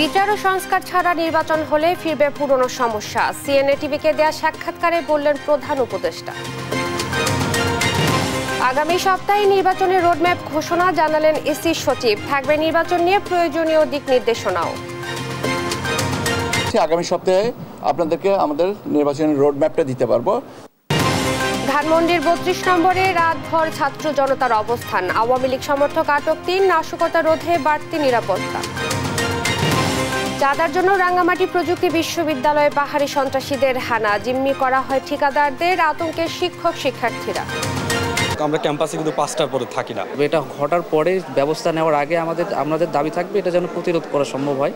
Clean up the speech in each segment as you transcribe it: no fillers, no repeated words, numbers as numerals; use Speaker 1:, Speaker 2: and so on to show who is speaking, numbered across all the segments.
Speaker 1: বিচার ও সংস্কার ছাড়া নির্বাচন হলে ফিরবে পুরনো সমস্যা। সিএনএ টিভিকে দেয়া সাক্ষাৎকারে বললেন প্রধান উপদেষ্টা। আগামী সপ্তাহে নির্বাচনের রোডম্যাপ ঘোষণা জানালেন ইসি সচিব। থাকবে নির্বাচন নিয়ে প্রয়োজনীয় দিক নির্দেশনাও।
Speaker 2: আগামী সপ্তাহে আপনাদেরকে আমাদের নির্বাচনের রোডম্যাপটা দিতে পারবো।
Speaker 1: ধানমন্ডির ৩২ নম্বরে রাতভর ছাত্র জনতার অবস্থান। আওয়ামী লীগ সমর্থক আটক ৩, নাশকতা রোধে বাড়তি নিরাপত্তা। চাঁদার জন্য রাঙ্গামাটি প্রযুক্তি বিশ্ববিদ্যালয়ে পাহাড়ি সন্ত্রাসীদের হানা। জিম্মি করা হয় ঠিকাদারদের। আতঙ্কে শিক্ষক শিক্ষার্থীরা।
Speaker 3: আমরা ক্যাম্পাসে কিন্তু ৫টার পরে থাকি না।
Speaker 4: এটা ঘটার পরে ব্যবস্থা নেওয়ার আগে আমাদের দাবি থাকবে এটা যেন প্রতিরোধ করা সম্ভব হয়,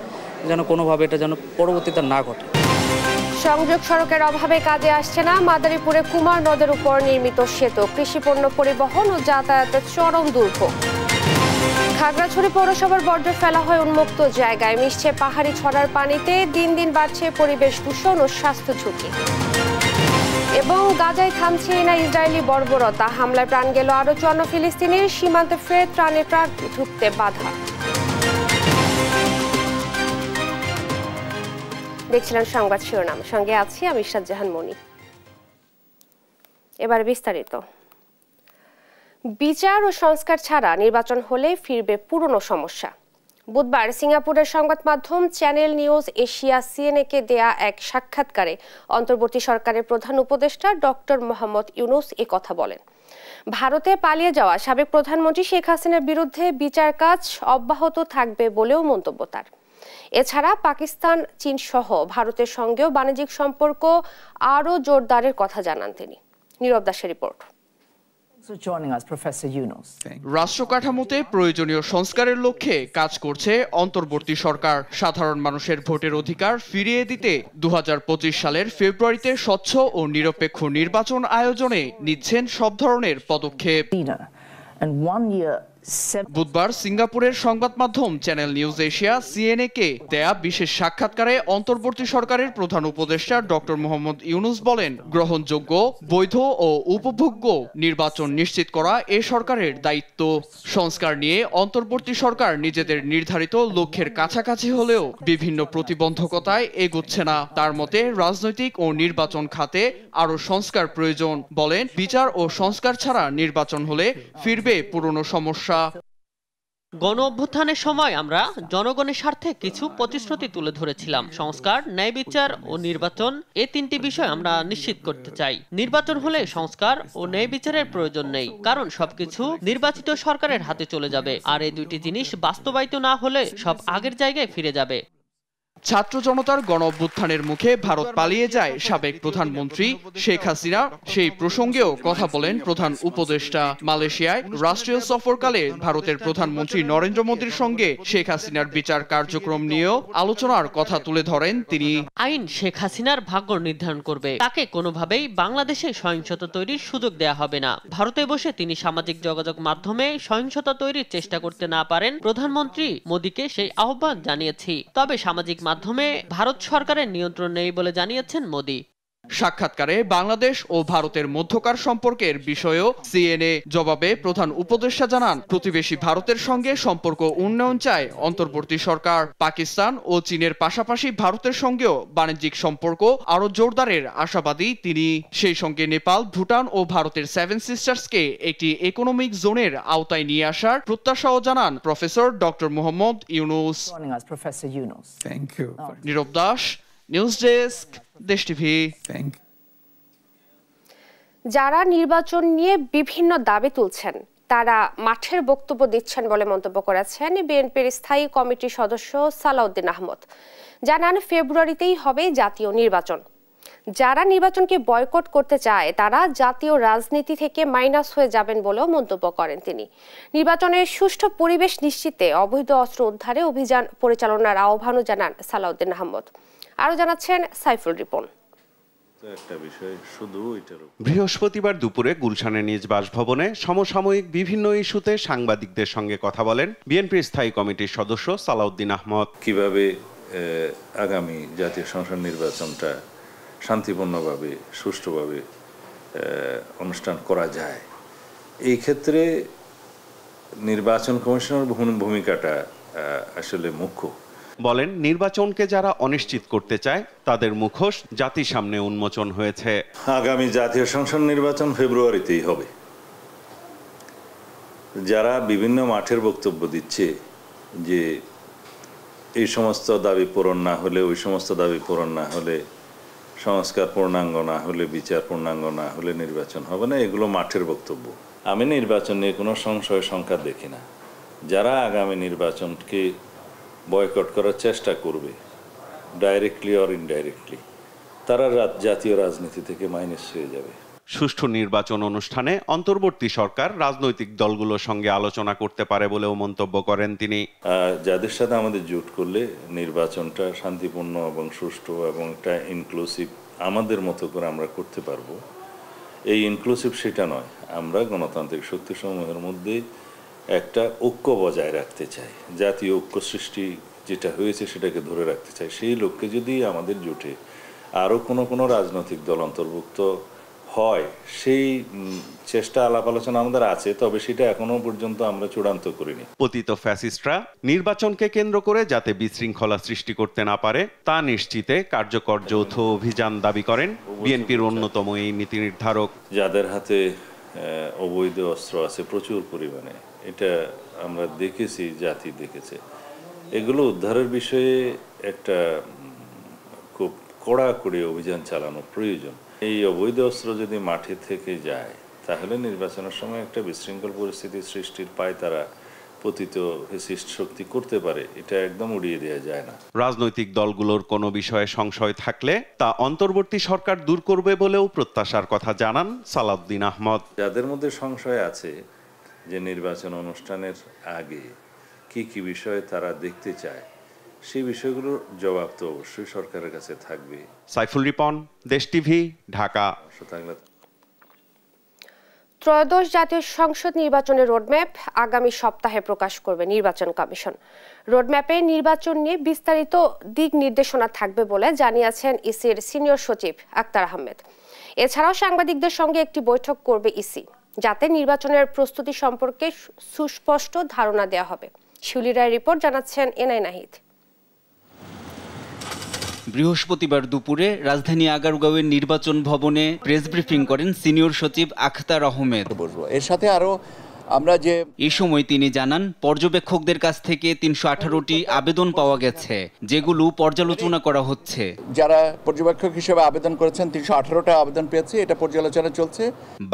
Speaker 4: যেন কোনোভাবে এটা যেন পরবর্তীতে না ঘটে।
Speaker 1: সংযোগ সড়কের অভাবে কাজে আসছে না মাদারীপুরে কুমার নদের উপর নির্মিত সেতু। কৃষিপণ্য পরিবহন ও যাতায়াতের চরম দুর্ভোগ। খাগড়াছড়ি পৌরসভার বর্জ্য ফেলা হয় উন্মুক্ত জায়গায়। মিশছে পাহাড়ি ছড়ার পানিতে। দিন দিন বাড়ছে পরিবেশ দূষণ ও স্বাস্থ্য ঝুঁকি। এবং গাজায় থামছে না ইসরায়েলি বর্বরতা। হামলায় প্রাণ গেল আরো ৫৪ ফিলিস্তিনির। সীমান্তে ফের ত্রাণে ট্রাক ঢুকতে বাধা। দেখছিলেন সংবাদ শিরোনাম, সঙ্গে আছি আমি ইশরাত জাহান মনি। এবার বিস্তারিত। বিচার ও সংস্কার ছাড়া নির্বাচন হলে ফিরবে পুরনো সমস্যা। বুধবার সিঙ্গাপুরের সংবাদ মাধ্যম চ্যানেল নিউজ এশিয়া সিএনএ-কে দেয়া এক সাক্ষাৎকারে অন্তর্বর্তী সরকারের প্রধান উপদেষ্টা ডক্টর মোহাম্মদ ইউনূস এ কথা বলেন। ভারতে পালিয়ে যাওয়া সাবেক প্রধানমন্ত্রী শেখ হাসিনার বিরুদ্ধে বিচার কাজ অব্যাহত থাকবে বলেও মন্তব্য তার। এছাড়া পাকিস্তান, চীন সহ ভারতের সঙ্গেও বাণিজ্যিক সম্পর্ক আরও জোরদারের কথা জানান তিনি। নীরব দাসের রিপোর্ট।
Speaker 5: রাষ্ট্র কাঠামোতে প্রয়োজনীয় সংস্কারের লক্ষ্যে কাজ করছে অন্তর্বর্তী সরকার। সাধারণ মানুষের ভোটের অধিকার ফিরিয়ে দিতে ২০২৫ সালের ফেব্রুয়ারিতে স্বচ্ছ ও নিরপেক্ষ নির্বাচন আয়োজনে নিচ্ছেন সব ধরনের পদক্ষেপ। বুধবার সিঙ্গাপুরের সংবাদ মাধ্যম চ্যানেল নিউজ এশিয়া সিএনএ-কে দেয়া বিশেষ সাক্ষাৎকারে অন্তর্বর্তী সরকারের প্রধান উপদেষ্টা ডক্টর মোহাম্মদ ইউনূস বলেন, গ্রহণযোগ্য, বৈধ ও উপভোগ্য নির্বাচন নিশ্চিত করা এ সরকারের দায়িত্ব। সংস্কার নিয়ে অন্তর্বর্তী সরকার নিজেদের নির্ধারিত লক্ষ্যের কাছাকাছি হলেও বিভিন্ন প্রতিবন্ধকতায় এগোচ্ছে না। তার মতে রাজনৈতিক ও নির্বাচন খাতে আরও সংস্কার প্রয়োজন। বলেন, বিচার ও সংস্কার ছাড়া নির্বাচন হলে ফিরবে পুরনো সমস্যা।
Speaker 6: গণ অভ্যুত্থানের সময় আমরা জনগণের স্বার্থে কিছু প্রতিশ্রুতি তুলে ধরেছিলাম। সংস্কার, ন্যায় বিচার ও নির্বাচন, এই তিনটি বিষয় আমরা নিশ্চিত করতে চাই। নির্বাচন হলে সংস্কার ও ন্যায় বিচারের প্রয়োজন নেই, কারণ সবকিছু নির্বাচিত সরকারের হাতে চলে যাবে। আর এই দুইটি জিনিস বাস্তবায়িত না হলে সব আগের জায়গায় ফিরে যাবে।
Speaker 5: ছাত্র জনতার গণ অভ্যুত্থানের মুখে ভারত পালিয়ে যায় সাবেক প্রধানমন্ত্রী শেখ হাসিনা। সেই প্রসঙ্গেও কথা বলেন প্রধান উপদেষ্টা। মালয়েশিয়ায় রাষ্ট্রীয় সফরকালে ভারতের প্রধানমন্ত্রী নরেন্দ্র মোদীর সঙ্গে শেখ হাসিনার বিচার কার্যক্রম নিয়েও আলোচনার কথা তুলে ধরেন তিনি।
Speaker 6: আইন শেখ হাসিনার ভাগ্য নির্ধারণ করবে, তাকে কোনোভাবেই বাংলাদেশে সহিংসতা তৈরির সুযোগ দেয়া হবে না। ভারতে বসে তিনি সামাজিক যোগাযোগ মাধ্যমে সহিংসতা তৈরির চেষ্টা করতে না পারেন, প্রধানমন্ত্রী মোদীকে সেই আহ্বান জানিয়েছি। তবে সামাজিক মাধ্যমে ভারত সরকারের নিয়ন্ত্রণ নেই বলে জানিয়েছেন মোদী।
Speaker 5: সাক্ষাৎকারে বাংলাদেশ ও ভারতের মধ্যকার সম্পর্কের বিষয়েও সিএনএ জবাবে প্রধান উপদেষ্টা জানান, প্রতিবেশী ভারতের সঙ্গে সম্পর্ক উন্নয়ন চায় অন্তর্বর্তী সরকার। পাকিস্তান ও চীনের পাশাপাশি ভারতের সঙ্গেও বাণিজ্যিক সম্পর্ক আরো জোরদারের আশাবাদী তিনি। সেই সঙ্গে নেপাল, ভুটান ও ভারতের 7 সিস্টার্সকে একটি ইকোনমিক জোনের আওতায় নিয়ে আসার প্রত্যাশাও জানান প্রফেসর ডক্টর মোহাম্মদ ইউনূস। নীরব দাস, নিউজ ডেস্ক, দেশ টিভি।
Speaker 1: যারা নির্বাচন নিয়ে বিভিন্ন দাবি তুলছেন তারা মাঠের বক্তব্য দিচ্ছেন বলে মন্তব্য করেছেন বিএনপির স্থায়ী কমিটির সদস্য সালাউদ্দিন আহমদ। জানান, ফেব্রুয়ারিতেই হবে জাতীয় নির্বাচন। যারা নির্বাচনকে বয়কট করতে চায় তারা জাতীয় রাজনীতি থেকে মাইনাস হয়ে যাবেন বলেও মন্তব্য করেন তিনি। নির্বাচনের সুষ্ঠু পরিবেশ নিশ্চিতে অবৈধ অস্ত্র উদ্ধারে অভিযান পরিচালনার আহ্বানও জানান সালাউদ্দিন আহমদ। আরো জানাচ্ছেন সাইফুল রিপন।
Speaker 7: বৃহস্পতিবার দুপুরে গুলশানের নিজ বাসভবনে সমসাময়িক বিভিন্ন ইস্যুতে সাংবাদিকদের সঙ্গে কথা বলেন বিএনপির স্থায়ী কমিটির সদস্য সালাউদ্দিন আহমদ।
Speaker 8: কিভাবে আগামী জাতীয় সংসদ নির্বাচনটা শান্তিপূর্ণভাবে, সুষ্ঠুভাবে অনুষ্ঠান করা যায়, এই ক্ষেত্রে নির্বাচন কমিশনের ভূমিকাটা আসলে মুখ্য।
Speaker 7: বলেন, নির্বাচনকে যারা অনিশ্চিত করতে চায় তাদের মুখোশ জাতির সামনে উন্মোচন হয়েছে।
Speaker 8: আগামী জাতীয় সংসদ নির্বাচন ফেব্রুয়ারিতেই হবে। যারা বিভিন্ন মাঠের বক্তব্য দিচ্ছে যে এই সমস্ত দাবি পূরণ না হলে, ওই সমস্ত দাবি পূরণ না হলে, সংস্কার পূর্ণাঙ্গ না হলে, বিচার পূর্ণাঙ্গ না হলে নির্বাচন হবে না, এগুলো মাঠের বক্তব্য। আমি নির্বাচন নিয়ে কোনো সংশয় সংখ্যা দেখি না। যারা আগামী নির্বাচনকে বয়কট করার চেষ্টা করবে ডাইরেক্টলি অর ইনডাইরেক্টলি, তারা জাতীয় রাজনীতি থেকে মাইনাস হয়ে যাবে।
Speaker 7: সুষ্ঠু নির্বাচন অনুষ্ঠানে অন্তর্বর্তী সরকার রাজনৈতিক দলগুলোর সঙ্গে আলোচনা করতে পারে বলেও মন্তব্য করেন তিনি।
Speaker 8: যাদের সাথে আমাদের জোট করলে নির্বাচনটা শান্তিপূর্ণ এবং সুষ্ঠু এবং একটা ইনক্লুসিভ আমাদের মতো করে আমরা করতে পারবো। এই ইনক্লুসিভ সেটা নয়, আমরা গণতান্ত্রিক শক্তিসমূহের মধ্যে একটা ঐক্য বজায় রাখতে চাই, জাতীয় ঐক্য সৃষ্টি যেটা হয়েছে সেটাকে ধরে রাখতে চাই। সেই লক্ষ্যে যদি আমাদের জোটে আরও কোনো রাজনৈতিক দল অন্তর্ভুক্ত হয়, সেই চেষ্টা আলাপ আলোচনা আমাদের আছে, তবে সেটা এখনো পর্যন্ত আমরা চূড়ান্ত করিনি।
Speaker 7: পতিত ফ্যাসিস্টরা নির্বাচনকে কেন্দ্র করে যাতে বিশৃঙ্খলা সৃষ্টি করতে না পারে তা নিশ্চিতে কার্যকর যৌথ অভিযান দাবি করেন বিএনপির অন্যতম এই নীতি নির্ধারক।
Speaker 8: যাদের হাতে অবৈধ অস্ত্র আছে প্রচুর পরিমাণে, এটা আমরা দেখেছি, জাতি দেখেছে, এগুলো উদ্ধারের বিষয়ে একটা খুব কড়াকড়ি অভিযান চালানো প্রয়োজন। এই অবৈধ অস্ত্র যদি মাঠে থেকে যায় তাহলে নির্বাচনের সময় একটা বিশৃঙ্খল পরিস্থিতি সৃষ্টির পায় তারা পতিত ফ্যাসিস্ট শক্তি করতে পারে, এটা একদম উড়িয়ে দেওয়া যায় না।
Speaker 7: রাজনৈতিক দলগুলোর কোনো বিষয়ে সংশয় থাকলে তা অন্তর্বর্তী সরকার দূর করবে বলেও প্রত্যাশার কথা জানান সালাউদ্দিন আহমদ।
Speaker 8: যাদের মধ্যে সংশয় আছে যে নির্বাচন অনুষ্ঠানের আগে কি কি বিষয়ে তারা দেখতে চায়, সেই বিষয়গুলোর জবাব তো অবশ্যই সরকারের কাছে থাকবে।
Speaker 7: সাইফুল রিপন, দেশ টিভি, ঢাকা।
Speaker 1: ত্রয়োদশ জাতীয় সংসদ নির্বাচনের রোডম্যাপ আগামী সপ্তাহে প্রকাশ করবে নির্বাচন কমিশন। রোডম্যাপে নির্বাচন নিয়ে বিস্তারিত দিক নির্দেশনা থাকবে বলে জানিয়েছেন ইসির সিনিয়র সচিব আক্তার আহমেদ। এছাড়াও সাংবাদিকদের সঙ্গে একটি বৈঠক করবে ইসি, যাতে নির্বাচনের প্রস্তুতি সম্পর্কে সুস্পষ্ট ধারণা দেওয়া হবে। শিউলি রায় রিপোর্ট, জানাচ্ছেন এনআই নাহিদ।
Speaker 9: বৃহস্পতিবার দুপুরে রাজধানী আগারগাঁওয়ের নির্বাচন ভবনে প্রেস ব্রিফিং করেন সিনিয়র সচিব আখতার আহমেদ।
Speaker 2: এর সাথে আরো আমরা যে
Speaker 9: এই সময় তিনি জানান, পর্যবেক্ষকদের কাছ থেকে ৩১৮টি আবেদন পাওয়া গেছে, যেগুলো পর্যালোচনা করা হচ্ছে।
Speaker 2: যারা পর্যবেক্ষক হিসেবে আবেদন করেছেন ৩১৮টা আবেদন পেয়েছে, এটা পর্যালোচনা চলছে।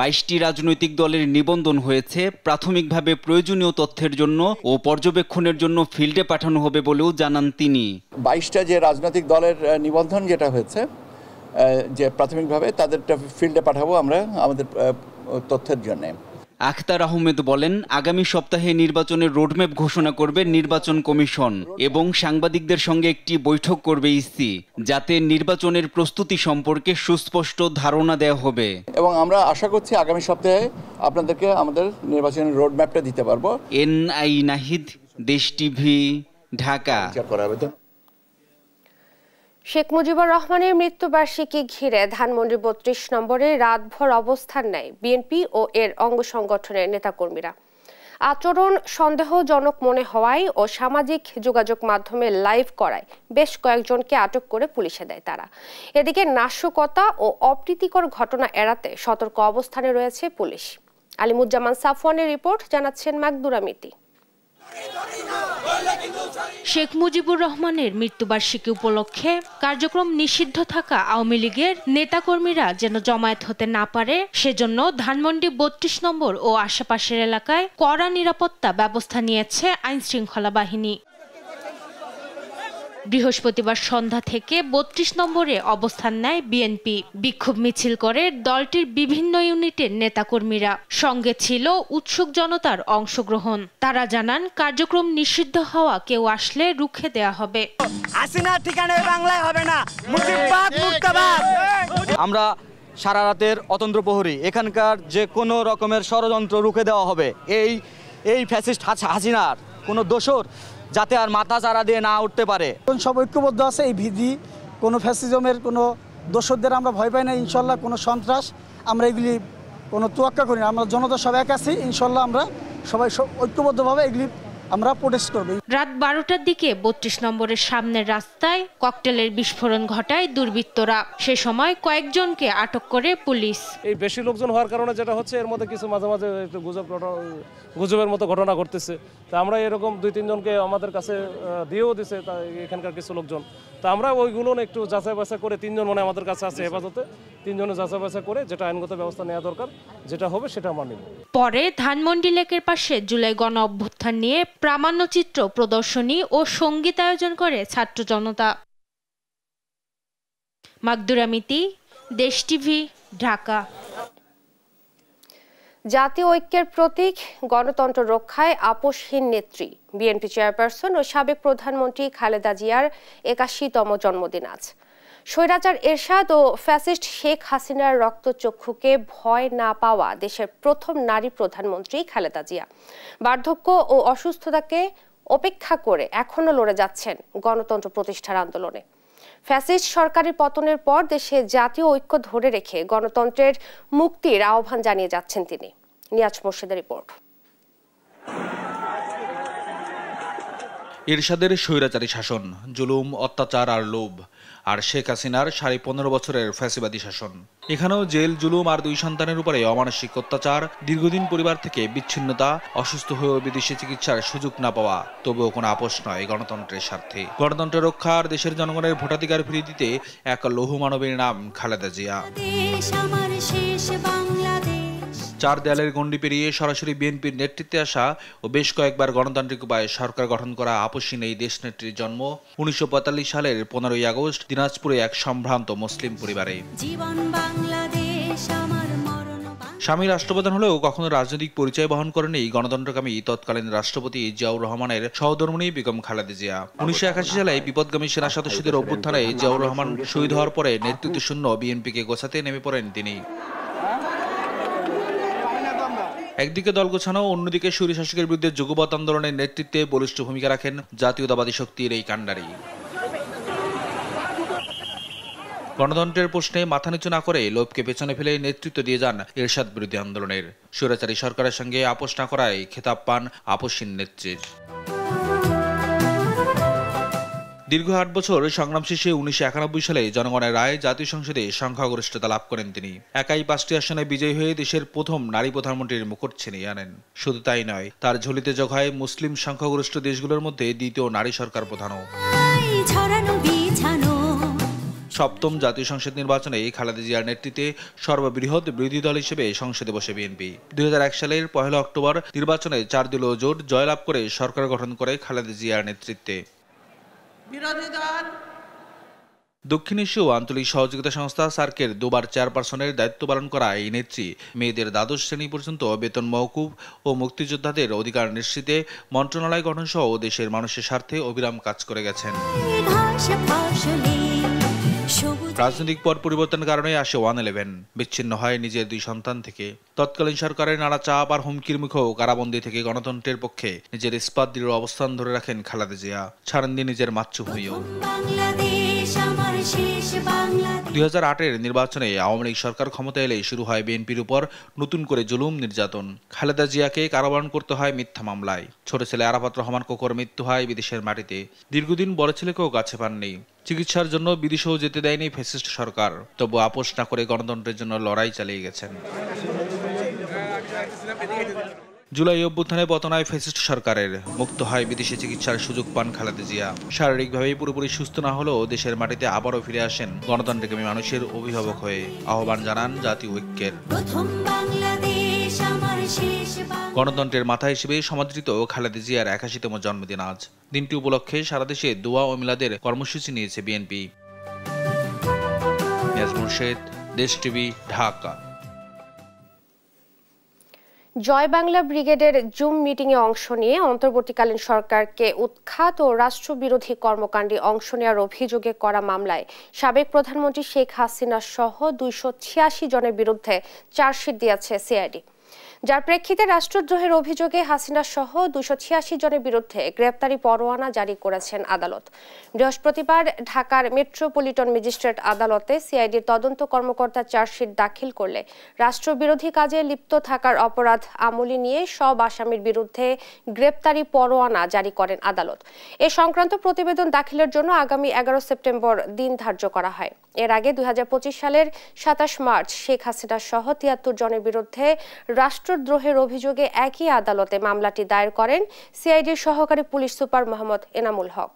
Speaker 9: ২২টি রাজনৈতিক দলের নিবন্ধন হয়েছে। প্রাথমিকভাবে প্রয়োজনীয় তথ্যের জন্য ও পর্যবেক্ষণের জন্য ফিল্ডে পাঠানো হবে বলেও জানান তিনি।
Speaker 2: ২২টা যে রাজনৈতিক দলের নিবন্ধন যেটা হয়েছে, যে প্রাথমিকভাবে তাদেরটা ফিল্ডে পাঠাবো আমরা আমাদের তথ্যের জন্য।
Speaker 9: আখতার আহমেদ বলেন, আগামী সপ্তাহে নির্বাচনের রোডম্যাপ ঘোষণা করবে নির্বাচন কমিশন এবং সাংবাদিকদের সঙ্গে একটি বৈঠক করবে ইসি, যাতে নির্বাচনের প্রস্তুতি সম্পর্কে সুস্পষ্ট ধারণা দেওয়া হবে।
Speaker 2: এবং আমরা আশা করছি আগামী সপ্তাহে আপনাদেরকে আমাদের নির্বাচনের রোডম্যাপটা দিতে পারবো।
Speaker 9: এনআই নাহিদ, দেশ টিভি, ঢাকা।
Speaker 1: শেখ মুজিবুর রহমানের মৃত্যুবার্ষিকী ঘিরে ধানমন্ডি ৩২ নম্বরে রাতভর অবস্থান নেয় বিএনপি ও এর অঙ্গ সংগঠনের নেতাকর্মীরা। আচরণ সন্দেহজনক মনে হওয়ায় ও সামাজিক যোগাযোগ মাধ্যমে লাইভ করায় বেশ কয়েকজনকে আটক করে পুলিশে দেয় তারা। এদিকে নাশকতা ও অপ্রীতিকর ঘটনা এড়াতে সতর্ক অবস্থানে রয়েছে পুলিশ। আলিমুজ্জামান সাফওয়ানের রিপোর্ট, জানাচ্ছেন মাকদুরা মিতি।
Speaker 10: শেখ মুজিবুর রহমানের মৃত্যুবার্ষিকী উপলক্ষে কার্যক্রম নিষিদ্ধ থাকা আওয়ামী লীগের নেতাকর্মীরা যেন জমায়েত হতে না পারে, সেজন্য ধানমন্ডি ৩২ নম্বর ও আশেপাশের এলাকায় কড়া নিরাপত্তা ব্যবস্থা নিয়েছে আইনশৃঙ্খলা বাহিনী। বৃহস্পতিবার সন্ধ্যা থেকে ৩২ নম্বরে অবস্থান নেয় বিএনপি। বিক্ষোভ মিছিল করে দলটির বিভিন্ন ইউনিটের নেতাকর্মীরা। সঙ্গে ছিল উৎসুক জনতার অংশগ্রহণ। তারা জানান, কার্যক্রম নিষিদ্ধ হওয়া কেউ আসলে রুখে দেয়া হবে।
Speaker 11: হাসিনার ঠিকানায় বাংলায় হবে না, মুজিববাদ মুর্দাবাদ।
Speaker 12: আমরা সারা রাতের অতন্ত্র প্রহরী, এখানকার যে কোনো রকমের ষড়যন্ত্র রুখে দেওয়া হবে। এই ফ্যাসিস্ট হাসিনার কোনো দোসর যাতে আর মাথা চারা দিয়ে না উঠতে পারে।
Speaker 13: সব ঐক্যবদ্ধ আছে এই বিধি, কোনো ফ্যাসিজমের কোনো দোসরদের আমরা ভয় পাই না। ইনশাল্লাহ কোনো সন্ত্রাস আমরা এগুলি কোনো তোয়াক্কা করি না। আমরা জনতা সব এক আছি, ইনশাল্লাহ আমরা সবাই ঐক্যবদ্ধভাবে এগুলি আমরা প্রোটেস্ট করব।
Speaker 10: রাত 12টার দিকে 32 নম্বরের সামনের রাস্তায় ককটেলের বিস্ফোরণ ঘটায় দুর্বৃত্তরা। সে সময় কয়েকজনকে আটক করে পুলিশ।
Speaker 14: এই বেশি লোকজন হওয়ার কারণে যেটা হচ্ছে, এর মধ্যে কিছু মাঝে মাঝে একটু গুজবের মতো ঘটনা ঘটতেছে। তা আমরা এরকম 2-3 জনকে আমাদের কাছে দিয়েও দিছে এখানকার কিছু লোকজন। তা আমরা ওইগুলো একটু যাচাই বাছাই করে, 3 জন মানে আমাদের কাছে আছে হেফাজতে, 3 জনের যাচাই বাছাই করে যেটা আইনগত ব্যবস্থা নেওয়া দরকার, যেটা হবে সেটা আমরা নিব।
Speaker 10: পরে ধানমন্ডি লেকের পাশে জুলাই গণ অভ্যুত্থান নিয়ে প্রামাণ্যচিত্র প্রদর্শনী ও সঙ্গীত আয়োজন করে ছাত্র জনতা। মাকদুরা মিতি, দেশ টিভি, ঢাকা।
Speaker 1: জাতীয় ঐক্যের প্রতীক গণতন্ত্র রক্ষায় আপোষহীন নেত্রী বিএনপি চেয়ারপারসন ও সাবেক প্রধানমন্ত্রী খালেদা জিয়ার 81তম জন্মদিন আজ। স্বৈরাচার এরশাদ ও ফ্যাসিস্ট শেখ হাসিনার রক্তচক্ষুকে ভয় না পাওয়া দেশের প্রথম নারী প্রধানমন্ত্রী খালেদা জিয়া বার্ধক্য ও অসুস্থতাকে উপেক্ষা করে এখনো লড়ে যাচ্ছেন গণতন্ত্র প্রতিষ্ঠার আন্দোলনে। ফ্যাসিস্ট সরকারের পতনের পর দেশে জাতীয় ঐক্য ধরে রেখে গণতন্ত্রের মুক্তির আহ্বান জানিয়ে যাচ্ছেন তিনি। নিয়াজ মোর্শেদের রিপোর্ট।
Speaker 15: এরশাদের স্বৈরাচারী শাসন, জুলুম, অত্যাচার আর লোভ, আর শেখ হাসিনার 15.5 বছরের ফ্যাসিবাদী শাসন। এখানেও জেল, জুলুম আর 2 সন্তানের উপরে অমানসিক অত্যাচার, দীর্ঘদিন পরিবার থেকে বিচ্ছিন্নতা, অসুস্থ হয়েও বিদেশে চিকিৎসার সুযোগ না পাওয়া, তবুও কোনো আপোষ নয় গণতন্ত্রের স্বার্থে। গণতন্ত্রের রক্ষা আর দেশের জনগণের ভোটাধিকার ফিরিয়ে দিতে এক লৌহ মানবের নাম খালেদা জিয়া। 4 দেয়ালের গণ্ডি পেরিয়ে সরাসরি বিএনপির নেতৃত্বে আসা ও বেশ কয়েকবার গণতান্ত্রিক উপায়ে সরকার গঠন করা আপোষহীন এই দেশনেত্রীর জন্ম 1945 সালের 15ই আগস্ট দিনাজপুরে এক সম্ভ্রান্ত মুসলিম পরিবারে। স্বামী রাষ্ট্রপ্রধান হলেও কখনো রাজনৈতিক পরিচয় বহন করেনি গণতন্ত্রকামী তৎকালীন রাষ্ট্রপতি জিয়াউর রহমানের সহধর্মিণী বেগম খালেদা জিয়া। 1981 সালে বিপদগামী সেনা সদস্যদের অভ্যুত্থানে জিয়াউর রহমান শহীদ হওয়ার পরে নেতৃত্বশূন্য বিএনপিকে গোছাতে নেমে পড়েন তিনি। একদিকে দল গোছানো, অন্যদিকে স্বৈরশাসকের বিরুদ্ধে যুগপৎ আন্দোলনের নেতৃত্বে বলিষ্ঠ ভূমিকা রাখেন জাতীয়তাবাদী শক্তির এই কাণ্ডারি। গণতন্ত্রের প্রশ্নে মাথা নিচু না করে লোভকে পেছনে ফেলে নেতৃত্ব দিয়ে যান এরশাদ বিরোধী আন্দোলনের। স্বৈরাচারী সরকারের সঙ্গে আপোষ না করায় খেতাব পান আপোষহীন নেত্রীর। দীর্ঘ 8 বছর সংগ্রাম শেষে 1991 সালে জনগণের রায়ে জাতীয় সংসদে সংখ্যাগরিষ্ঠতা লাভ করেন তিনি। একাই 5টি আসনে বিজয়ী হয়ে দেশের প্রথম নারী প্রধানমন্ত্রীর মুকুট ছিনিয়ে আনেন। শুধু তাই নয়, তার ঝুলিতে যোগ হয় মুসলিম সংখ্যাগরিষ্ঠ দেশগুলোর মধ্যে দ্বিতীয় নারী সরকার প্রধানও। 7ম জাতীয় সংসদ নির্বাচনে খালেদা জিয়ার নেতৃত্বে সর্ববৃহৎ বিরোধী দল হিসেবে সংসদে বসে বিএনপি। 2001 সালের 1 অক্টোবর নির্বাচনে 4 দলীয় জোট জয়লাভ করে সরকার গঠন করে খালেদা জিয়ার নেতৃত্বে। দক্ষিণ এশীয় আঞ্চলিক সহযোগিতা সংস্থা সার্কের 2বার চেয়ারপারসনের দায়িত্ব পালন করা এই নেত্রী মেয়েদের 12 শ্রেণী পর্যন্ত বেতন মওকুফ ও মুক্তিযোদ্ধাদের অধিকার নিশ্চিতে মন্ত্রণালয় গঠন সহ দেশের মানুষের স্বার্থে অবিরাম কাজ করে গেছেন। রাজনৈতিক পট পরিবর্তনের কারণে আসে 111, বিচ্ছিন্ন হয় নিজের 2 সন্তান থেকে। তৎকালীন সরকারের নানা চাপ আর হুমকির মুখেও কারাবন্দী থেকে গণতন্ত্রের পক্ষে নিজের ইস্পাত দৃঢ় অবস্থান ধরে রাখেন খালেদা জিয়া। ছাড়েননি নিজের মাতৃভূমিও। 2008-এর নির্বাচনে আওয়ামী লীগ সরকার ক্ষমতা এলে শুরু হয় বিএনপির উপর নতুন করে জুলুম নির্যাতন। খালেদা জিয়াকে কারাবরণ করতে হয় মিথ্যা মামলায়। ছোট ছেলে আরাফাত রহমান কোকর মৃত্যু হয় বিদেশের মাটিতে। দীর্ঘদিন বড় ছেলেকেও কাছে পাননি। চিকিৎসার জন্য বিদেশেও যেতে দেয়নি ফ্যাসিস্ট সরকার। তবু আপোষ না করে গণতন্ত্রের জন্য লড়াই চালিয়ে গেছেন। জুলাই অভ্যুত্থানে পতন হয় ফ্যাসিস্ট সরকারের। মুক্ত হয় বিদেশে চিকিৎসার সুযোগ পান খালেদা জিয়া। শারীরিকভাবে পুরোপুরি সুস্থ না হলেও দেশের মাটিতে আবারও ফিরে আসেন গণতন্ত্রকামী মানুষের অভিভাবক হয়ে। আহ্বান জানান জাতীয় ঐক্যের। গণতন্ত্রের মাথা হিসেবে সমাদৃত খালেদা জিয়ার 81তম জন্মদিন আজ। দিনটি উপলক্ষে সারা দেশে দোয়া ও মিলাদের কর্মসূচি নিয়েছে বিএনপি। নিয়াজ মোর্শেদ, দেশ টিভি, ঢাকা।
Speaker 1: জয় বাংলা ব্রিগেডের জুম মিটিংয়ে অংশ নিয়ে অন্তর্বর্তীকালীন সরকারকে উৎখাত ও রাষ্ট্রবিরোধী কর্মকাণ্ডে অংশ নেওয়ার অভিযোগে করা মামলায় সাবেক প্রধানমন্ত্রী শেখ হাসিনা সহ 286 জনের বিরুদ্ধে চার্জশিট দিয়েছে সিআইডি। যার প্রেক্ষিতে রাষ্ট্রদ্রোহের অভিযোগে হাসিনা সহ 286 জনের বিরুদ্ধে গ্রেপ্তারি পরোয়ানা জারি করেছেন আদালত। বৃহস্পতিবার ঢাকার মেট্রোপলিটন ম্যাজিস্ট্রেট আদালতে সিআইডির তদন্ত কর্মকর্তা চার্জশিট দাখিল করলে রাষ্ট্রবিরোধী কাজে লিপ্ত থাকার অপরাধ আমলি নিয়ে সব আসামির বিরুদ্ধে গ্রেপ্তারি পরোয়ানা জারি করেন আদালত। এ সংক্রান্ত প্রতিবেদন দাখিলের জন্য আগামী 11 সেপ্টেম্বর দিন ধার্য করা হয়। এর আগে 2025 সালের 27 মার্চ শেখ হাসিনা সহ 73 জনের বিরুদ্ধে রাষ্ট্রদ্রোহের অভিযোগে একই আদালতে মামলাটি দায়ের করেন সিআইডির সহকারী পুলিশ সুপার মোহাম্মদ এনামুল হক।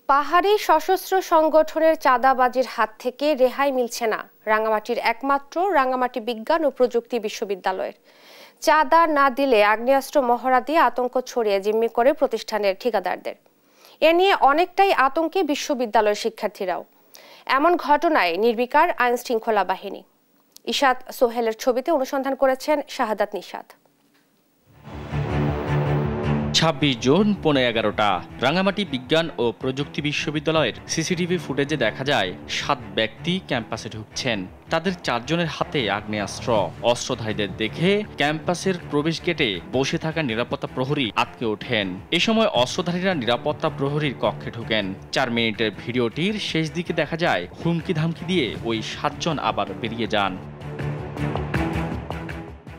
Speaker 1: পাহাড়ি সশস্ত্র সংগঠনের চাঁদাবাজির হাত থেকে রেহাই মিলছে না রাঙ্গামাটির একমাত্র রাঙ্গামাটি বিজ্ঞান ও প্রযুক্তি বিশ্ববিদ্যালয়ের। চাঁদা না দিলে আগ্নেয়াস্ত্র মহড়া দিয়ে আতঙ্ক ছড়িয়ে জিম্মি করে প্রতিষ্ঠানের ঠিকাদারদের। এ নিয়ে অনেকটাই আতঙ্কে বিশ্ববিদ্যালয়ের শিক্ষার্থীরাও। এমন ঘটনায় নির্বিকার আইন শৃঙ্খলা বাহিনী। ইশাত সোহেলের ছবিতে অনুসন্ধান করেছেন শাহাদাত নিশাত।
Speaker 16: 26 জুন 11:15 রাঙ্গামাটি বিজ্ঞান ও প্রযুক্তি বিশ্ববিদ্যালয়ের সিসিটিভি ফুটেজে দেখা যায় 7 ব্যক্তি ক্যাম্পাসে ঢুকছেন। তাদের 4 জনের হাতে আগ্নেয়াস্ত্র। অস্ত্রধারীদের দেখে ক্যাম্পাসের প্রবেশ গেটে বসে থাকা নিরাপত্তা প্রহরী আটকে ওঠেন। এ সময় অস্ত্রধারীরা নিরাপত্তা প্রহরীর কক্ষে ঢুকেন। 4 মিনিটের ভিডিওটির শেষ দিকে দেখা যায় হুমকি ধামকি দিয়ে ওই 7 জন আবার বেরিয়ে যান।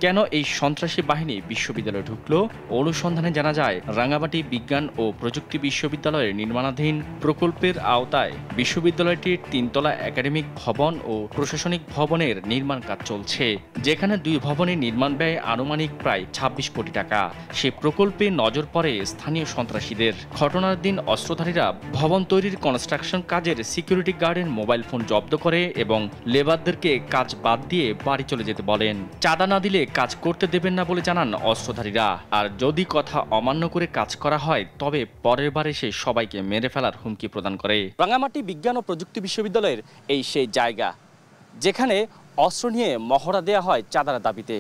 Speaker 16: কেন এই সন্ত্রাসী বাহিনী বিশ্ববিদ্যালয়ে ঢুকলো? অনুসন্ধানে জানা যায় রাঙ্গামাটি বিজ্ঞান ও প্রযুক্তি বিশ্ববিদ্যালয়ের নির্মাণাধীন প্রকল্পের আওতায় বিশ্ববিদ্যালয়টির 3 তলা একাডেমিক ভবন ও প্রশাসনিক ভবনের নির্মাণ কাজ চলছে, যেখানে 2 ভবনের নির্মাণ ব্যয় আনুমানিক প্রায় 26 কোটি টাকা। সে প্রকল্পে নজর পড়ে স্থানীয় সন্ত্রাসীদের। ঘটনার দিন অস্ত্রধারীরা ভবন তৈরির কনস্ট্রাকশন কাজের সিকিউরিটি গার্ডের মোবাইল ফোন জব্দ করে এবং লেবারদেরকে কাজ বাদ দিয়ে বাড়ি চলে যেতে বলেন। চাঁদা না দিলে কাজ করতে দেবেন না বলে জানান অস্ত্রধারীরা। আর যদি কথা অমান্য করে কাজ করা হয় তবে পরের বার এসে সবাইকে মেরে ফেলার হুমকি প্রদান করে।
Speaker 17: রাঙ্গামাটি বিজ্ঞান ও প্রযুক্তি বিশ্ববিদ্যালয়ের এই সেই জায়গা যেখানে অস্ত্র নিয়ে মহড়া দেয়া হয় চাঁদার দাবিতে,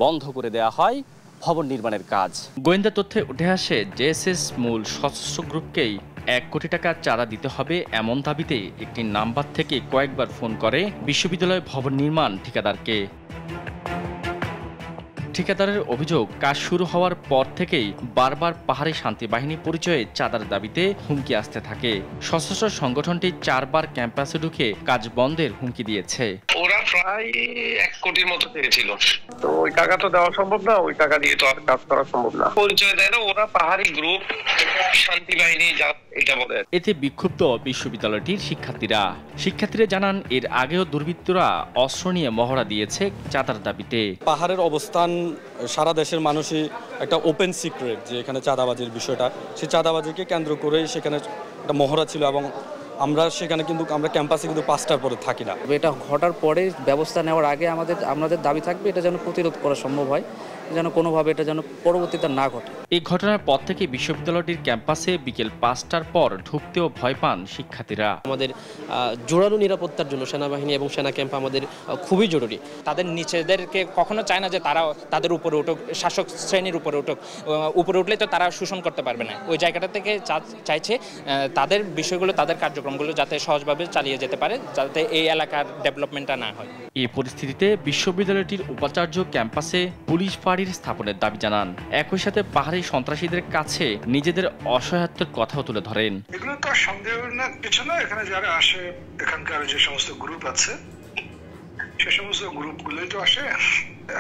Speaker 17: বন্ধ করে দেয়া হয় ভবন নির্মাণের কাজ।
Speaker 16: গোয়েন্দা তথ্যে উঠে আসে জেএসএস মূল সশস্ত্র গ্রুপকেই 1 কোটি টাকা চাঁদা দিতে হবে এমন দাবিতে একটি নাম্বার থেকে কয়েকবার ফোন করে বিশ্ববিদ্যালয় ভবন নির্মাণ ঠিকাদারকে। ঠিকাদারের অভিযোগ, কাজ শুরু হওয়ার পর থেকেই বারবার পাহাড়ি শান্তি বাহিনী পরিচয়ে চাঁদার দাবিতে হুমকি আসতে থাকে। সশস্ত্র সংগঠনটি 4 বার ক্যাম্পাসে ঢুকে কাজ বন্ধের হুমকি দিয়েছে।
Speaker 18: ওরা প্রায় 1 কোটির মতো পেয়েছিল, তো ওই টাকা তো দেওয়া সম্ভব না, ওই টাকা দিয়ে তো আর কাজ করা সম্ভব না। পরিচয় দেয় না, ওরা পাহাড়ি গ্রুপ শান্তি বাহিনী যা এটা বলে।
Speaker 16: এতে বিক্ষুব্ধ বিশ্ববিদ্যালয়টির শিক্ষার্থীরা জানান এর আগেও দুর্বৃত্তরা অস্ত্র নিয়ে মহড়া দিয়েছে চাঁদার দাবিতে।
Speaker 3: পাহাড়ের অবস্থান সারা দেশের মানুষই একটা ওপেন সিক্রেট যে এখানে চাঁদাবাজির বিষয়টা, সেই চাঁদাবাজিকে কেন্দ্র করেই সেখানে একটা মহড়া ছিল এবং আমরা ক্যাম্পাসে কিন্তু 5টার পরে থাকি না।
Speaker 4: এটা ঘটার পরে ব্যবস্থা নেওয়ার আগে আমাদের দাবি থাকবে এটা যেন প্রতিরোধ করা সম্ভব হয়, যেন কোনোভাবে এটা যেন পরবর্তীতে না ঘটে।
Speaker 16: এই ঘটনার পর থেকে বিশ্ববিদ্যালয়টির ক্যাম্পাসে বিকেল 5টার পর ঢুকতেও ভয় পান শিক্ষার্থীরা।
Speaker 19: আমাদের জোরালো নিরাপত্তার জন্য সেনাবাহিনী এবং সেনা ক্যাম্প আমাদের খুবই জরুরি।
Speaker 20: তাদের নিচেদেরকে কখনো চায় না যে তারা তাদের উপরে উঠুক, শাসক শ্রেণীর উপরে উঠুক। উপরে উঠলে তো তারা শোষণ করতে পারবে না। ওই জায়গাটা থেকে চাইছে তাদের বিষয়গুলো, তাদের কার্যক্রমগুলো যাতে সহজভাবে চালিয়ে যেতে পারে, যাতে এই এলাকার ডেভেলপমেন্টটা না হয়।
Speaker 16: এই পরিস্থিতিতে বিশ্ববিদ্যালয়টির উপাচার্য ক্যাম্পাসে পুলিশ ফাঁড়ির স্থাপনের দাবি জানান। একই সাথে পাহাড়ি সন্ত্রাসীদের কাছে নিজেদের অসহায়ত্বের কথাও তুলে ধরেন।
Speaker 21: এগুলো তো সন্দেহের কিছু না, এখানে যারা আসে এখানকার যে সমস্ত গ্রুপ আছে সে সমস্ত গ্রুপগুলোই তো আসে।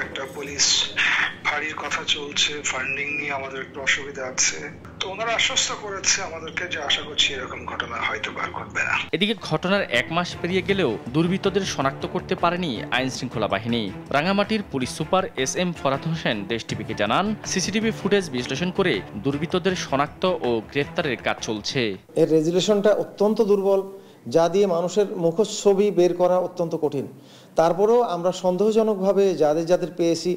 Speaker 21: একটা পুলিশ ফাঁড়ির কথা চলছে, ফান্ডিং নিয়ে আমাদের একটু অসুবিধা আছে, তো ওনারা আশ্বস্ত করেছে আমাদেরকে যে আশা করছি এরকম ঘটনা হয়তো আর ঘটবে না।
Speaker 16: এদিকে ঘটনার 1 মাস পেরিয়ে গেলেও দুর্বৃত্তদের শনাক্ত করতে পারেনি আইন শৃঙ্খলা বাহিনী। রাঙ্গামাটির police super SM Farhad Hossain দেশ টিভিকে জানান, সিসিটিভি ফুটেজ বিশ্লেষণ করে দুর্বৃত্তদের শনাক্ত ও গ্রেফতারের কাজ চলছে।
Speaker 22: এর রেজুলেশনটা অত্যন্ত দুর্বল, যা দিয়ে মানুষের মুখোশ ছবি বের করা অত্যন্ত কঠিন। তারপরেও আমরা সন্দেহজনকভাবে যাদের পেয়েছি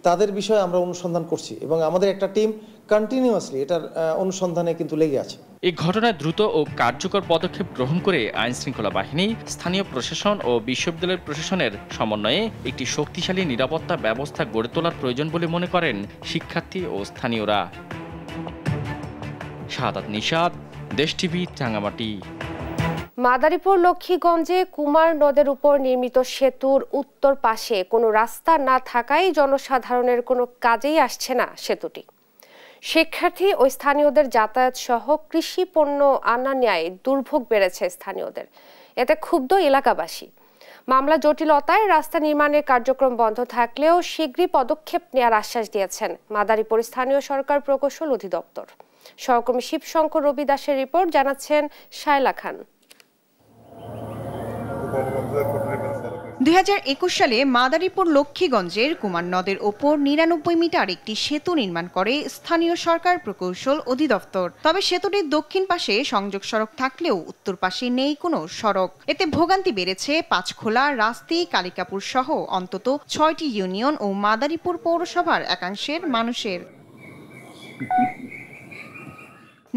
Speaker 22: তাদের বিষয়ে আমরা অনুসন্ধান করছি এবং আমাদের একটা টিম কন্টিনিউয়াসলি এটার অনুসন্ধানে কিন্তু লেগে আছে।
Speaker 16: এই ঘটনায় দ্রুত ও কার্যকর পদক্ষেপ গ্রহণ করে আইন শৃঙ্খলা বাহিনী, স্থানীয় প্রশাসন ও বিশ্ববিদ্যালয়ের প্রশাসনের সমন্বয়ে একটি শক্তিশালী নিরাপত্তা ব্যবস্থা গড়ে তোলার প্রয়োজন বলে মনে করেন শিক্ষার্থী ও স্থানীয়রা। শাহাদাত নিশাত, দেশ টিভি, রাঙ্গামাটি।
Speaker 1: মাদারীপুর লক্ষ্মীগঞ্জে কুমার নদের উপর নির্মিত সেতুর উত্তর পাশে কোনো রাস্তা না থাকায় জনসাধারণের কোনো কাজেই আসছে না সেতুটি। শিক্ষার্থী ও স্থানীয়দের যাতায়াত সহ কৃষি পণ্য আনা নেয় দুর্ভোগ বেড়েছে স্থানীয়দের, এতে ক্ষুব্ধ এলাকাবাসী। মামলা জটিলতায় রাস্তা নির্মাণের কার্যক্রম বন্ধ থাকলেও শীঘ্রই পদক্ষেপ নেওয়ার আশ্বাস দিয়েছেন মাদারীপুর স্থানীয় সরকার প্রকৌশল অধিদপ্তর। সহকর্মী শিবশঙ্কর রবি দাসের রিপোর্ট, জানাচ্ছেন শায়লা খান।
Speaker 5: 2021 সালে মাদারীপুর লক্ষ্মীগঞ্জের কুমার নদের ওপর 99 মিটার একটি সেতু নির্মাণ করে স্থানীয় সরকার প্রকৌশল অধিদপ্তর। তবে সেতুটির দক্ষিণ পাশে সংযোগ সড়ক থাকলেও উত্তর পাশে নেই কোনো সড়ক। এতে ভোগান্তি বেড়েছে পাঁচখোলা, রাস্তি, কালিকাপুর সহ অন্তত 6টি ইউনিয়ন ও মাদারীপুর পৌরসভার একাংশের মানুষের।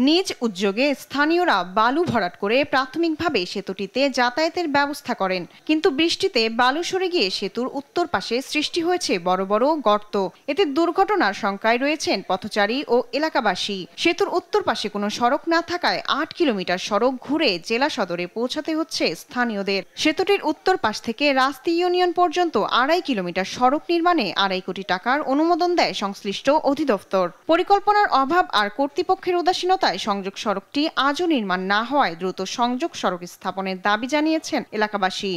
Speaker 5: নিজ উদ্যোগে স্থানীয়রা বালু ভরাট করে প্রাথমিকভাবে সেতুটিতে যাতায়াতের ব্যবস্থা করেন, কিন্তু বৃষ্টিতে বালু সরে গিয়ে সেতুর উত্তর পাশে সৃষ্টি হয়েছে বড় বড় গর্ত। এতে দুর্ঘটনার শঙ্কায় রয়েছেন পথচারী ও এলাকাবাসী। সেতুর উত্তর পাশে কোনো সড়ক না থাকায় 8 কিলোমিটার সড়ক ঘুরে জেলা সদরে পৌঁছাতে হচ্ছে স্থানীয়দের। সেতুটির উত্তর পাশ থেকে রাস্তি ইউনিয়ন পর্যন্ত 2.5 কিলোমিটার সড়ক নির্মাণে 2.5 কোটি টাকার অনুমোদন দেয় সংশ্লিষ্ট অধিদপ্তর। পরিকল্পনার অভাব আর কর্তৃপক্ষের উদাসীনতা সংযোগ সড়কটি আজও নির্মাণ না হওয়ায় দ্রুত সংযোগ সড়ক স্থাপনের দাবি জানিয়েছেন এলাকাবাসী।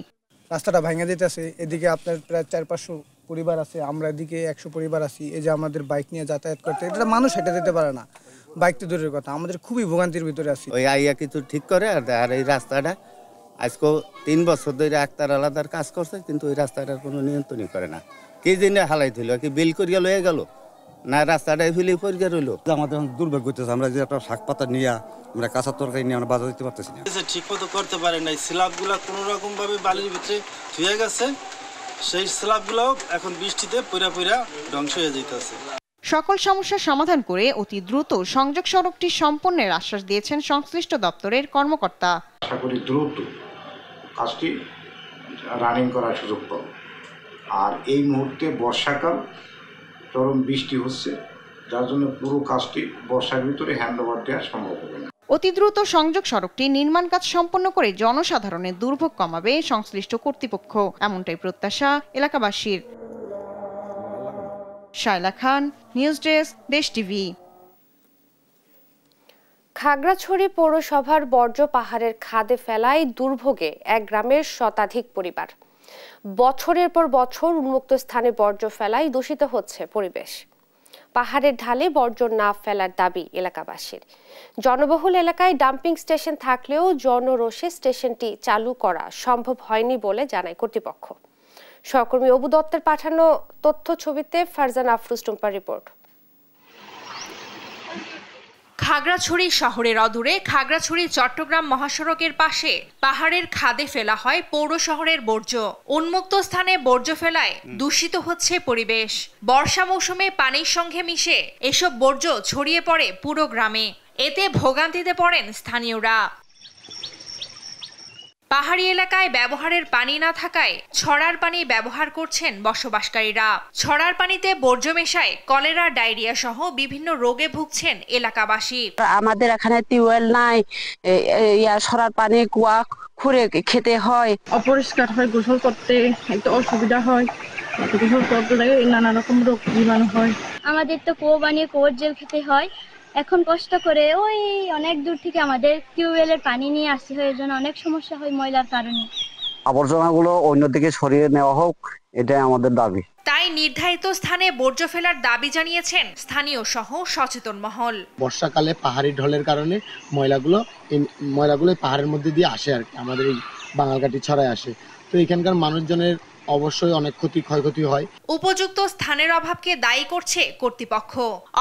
Speaker 6: রাস্তাটা ভেঙে যেতেছে, এদিকে আপনার প্রায় 400-500 পরিবার আছে, আমরা এদিকে 100 পরিবার আছি। এই যে আমাদের বাইক নিয়ে যাতায়াত করতে, এটা মানুষ হেঁটে যেতে পারে না, বাইক তো দূরের কথা, আমাদের খুবই ভোগান্তির ভিতরে আছি।
Speaker 23: ওই আইয়া কিছু ঠিক করে আর এই রাস্তাটা আজকে 3 বছর ধরে একতার আলাদার কাজ করছে, কিন্তু ওই রাস্তাটার কোনো নিয়ন্ত্রণই করে না। কি দিনে হালাই দিল, কি বিল করিয়া লয়ে গেল না, রাস্তাটাই ফেলে পরিষ্কার হইলো।
Speaker 24: আমাদের দুর্ভাগ্য হইতেছে, আমরা যে একটা শাক পাতা নিয়ে আমরা কাঁচা তরকারি নিয়ে আমরা বাজার দিতে পারতেছি না।
Speaker 25: ঠিক মতো করতে পারে নাই, স্ল্যাবগুলো কোনো রকম ভাবে বালির ভিতরে ধুয়ে গেছে, সেই স্ল্যাবগুলো এখন বৃষ্টিতে পইরা পইরা ধ্বংস হয়ে যাইতেছে।
Speaker 5: সকল সমস্যার সমাধান করে অতি দ্রুত সংযোগ সড়কটি সম্পন্নের আশ্বাস দিয়েছেন সংশ্লিষ্ট দপ্তরের কর্মকর্তা।
Speaker 26: আশা করি দ্রুত কাজটি রানিং করার সুযোগ পাব। আর এই মুহূর্তে বর্ষাকাল, চরম বৃষ্টি হচ্ছে, যার জন্য পুরো কাজটি বর্ষার ভিতরে হ্যান্ড ওভার দেওয়া সম্ভব হবে না।
Speaker 5: অতি দ্রুত সংযোগ সড়কটি নির্মাণ কাজ সম্পন্ন করে জনসাধারণের দুর্ভোগ কমাবে সংশ্লিষ্ট কর্তৃপক্ষ, এমনটাই প্রত্যাশা এলাকাবাসীর। শায়লা খান, নিউজ ডেস্ক, দেশ টিভি।
Speaker 1: খাগড়াছড়ি পৌরসভার বর্জ্য পাহাড়ের খাদে ফেলায় দুর্ভোগে এক গ্রামের শতাধিক পরিবার। বছরের পর বছর উন্মুক্ত স্থানে বর্জ্য ফেলায় দূষিত হচ্ছে পরিবেশ। পাহাড়ের ঢালে বর্জ্য না ফেলার দাবি এলাকাবাসীর। জনবহুল এলাকায় ডাম্পিং স্টেশন থাকলেও জনরোষে স্টেশনটি চালু করা সম্ভব হয়নি বলে জানায় কর্তৃপক্ষ। সহকর্মী অবু দত্তের পাঠানো তথ্য ছবিতে ফারজান আফরোজ টুম্পার রিপোর্ট।
Speaker 10: খাগড়াছড়ি শহরের অদূরে খাগড়াছড়ি চট্টগ্রাম মহাসড়কের পাশে পাহাড়ের খাদে ফেলা হয় পৌর শহরের বর্জ্য। উন্মুক্ত স্থানে বর্জ্য ফেলায় দূষিত হচ্ছে পরিবেশ। বর্ষা মৌসুমে পানির সঙ্গে মিশে এসব বর্জ্য ছড়িয়ে পড়ে পুরো গ্রামে। এতে ভোগান্তিতে পড়েন স্থানীয়রা। পাহাড়ি এলাকায় ব্যবহারের পানি না থাকায় ছড়ার পানি ব্যবহার করছেন বসবাসকারীরা। ছড়ার পানিতে বর্জ্য মেশায় কলেরা, ডায়রিয়া সহ বিভিন্ন রোগে ভুগছেন এলাকাবাসী।
Speaker 27: আমাদের এখানে টিউবওয়েল নাই, ছড়ার পানি কুয়া খুঁড়ে খেতে হয়,
Speaker 28: অপরিষ্কার হয়, গোসল করতে একটু অসুবিধা হয়, গোসল করতে নানা রকম রোগ জীবাণু হয়।
Speaker 29: আমাদের তো কুয়ো বানিয়ে কুয়োর জল খেতে হয়, এখন কষ্ট করে ওই অনেক দূর থেকে আমাদের টিউবওয়েলের পানি নিয়ে আসতে হয়, এর জন্য অনেক সমস্যা হয় ময়লার কারণে।
Speaker 30: আবর্জনাগুলো অন্যদিকে সরিয়ে নেওয়া হোক, এটাই আমাদের দাবি।
Speaker 10: তাই নির্ধারিত স্থানে বর্জ্য ফেলার দাবি জানিয়েছেন স্থানীয় সহ সচেতন মহল।
Speaker 26: বর্ষাকালে পাহাড়ি ঢলের কারণে ময়লাগুলো পাহাড়ের মধ্যে দিয়ে আসে আর কি, আমাদের এই বাঙালঘাটি ছড়ায় আসে, তো এখানকার মানুষজনের অবশ্যই অনেক ক্ষয়ক্ষতি হয়।
Speaker 10: উপযুক্ত স্থানের অভাবকে দায়ী করছে কর্তৃপক্ষ।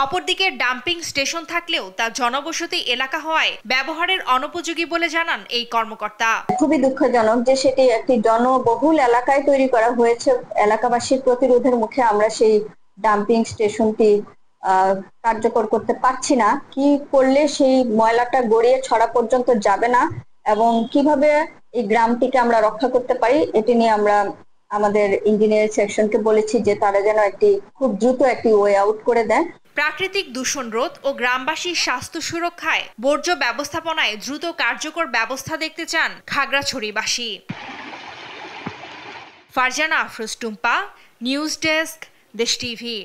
Speaker 10: অপরদিকে ডাম্পিং স্টেশন থাকলেও তা জনবসতি এলাকা হওয়ায় ব্যবহারের অনুপযোগী বলে জানান এই কর্মকর্তা।
Speaker 27: খুবই দুঃখজনক যে সেটি একটি জনবহুল এলাকায় তৈরি করা হয়েছে। এলাকাবাসীর প্রতিরোধের মুখে আমরা সেই ডাম্পিং স্টেশনটি কার্যকর করতে পারছি না। কি করলে সেই ময়লাটা গড়িয়ে ছড়া পর্যন্ত যাবে না এবং কিভাবে এই গ্রামটিকে আমরা রক্ষা করতে পারি, এটি নিয়ে আমরা আমাদের ইঞ্জিনিয়ারিং সেকশনকে বলেছি যে তারা যেন খুব দ্রুত একটি ওয়ে আউট করে দেয়।
Speaker 2: প্রাকৃতিক দূষণ রোধ ও গ্রামবাসীর স্বাস্থ্য সুরক্ষায় বর্জ্য ব্যবস্থাপনায় দ্রুত কার্যকর ব্যবস্থা দেখতে চান খাগড়াছড়িবাসী। ফারজানা আফরোজ টুম্পা, নিউজ ডেস্ক, দেশ টিভি।